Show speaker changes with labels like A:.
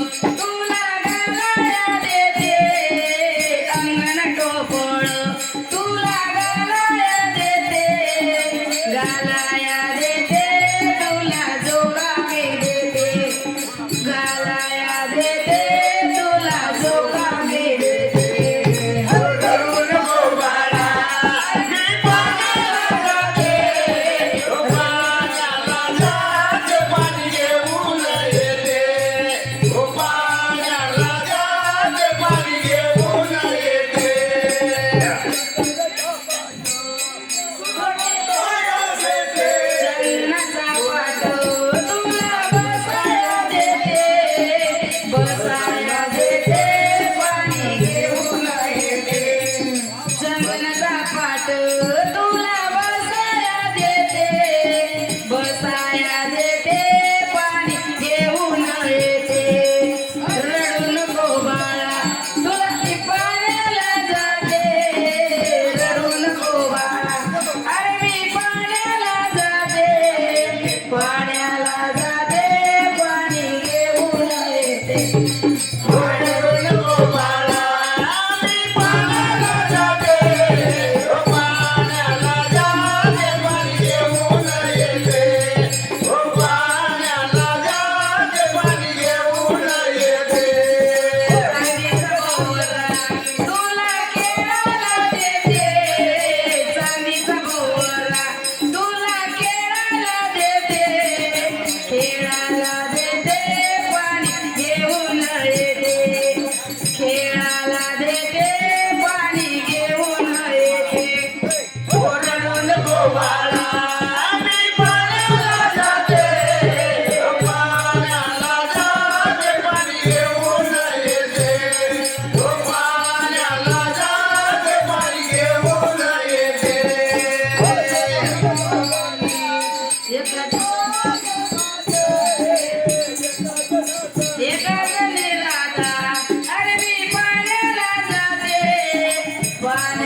A: तुला घालाया देते अंगण टोपळ तुला घालाया देते घालाया देते तुला जोगावे देते घालाया देते तुला जोगावे देते
B: रडू नको बाळा मी पाण्याला जाते पाण्याला जाते पाणी घेऊन येते पाण्याला जाते पाणी घेऊन येते
A: चन्नाचा पाट तुला बसाया देते बसाया देते पाणी घेऊन येते चन्नाचा पाट तुला बसाया देते बसाया देते पाणी घेऊन येते रडू नको बाळा तुला ती पाण्याला जाते रडू नको बाळा अरे मी पाण्याला जाते पाण्याला जाते पाणी घेऊन येते
B: रडू नको बाळा मी पाण्याला जाते पाण्याला जाते पाणी घेऊन येते पाण्याला जाते पाणी घेऊन येते
A: चांदीचा भोवरा तुला खेळायला देते खेळायला देते पाणी घेऊन येते खेळायला देते पाणी घेऊन येते
B: रडू नको बाळा मी पाण्याला जाते पाण्याला जाते पाणी घेऊन येते पाण्याला जाते पाणी घेऊन येते
A: एका गल्लीला अरे मी पाण्याला जाते पाणी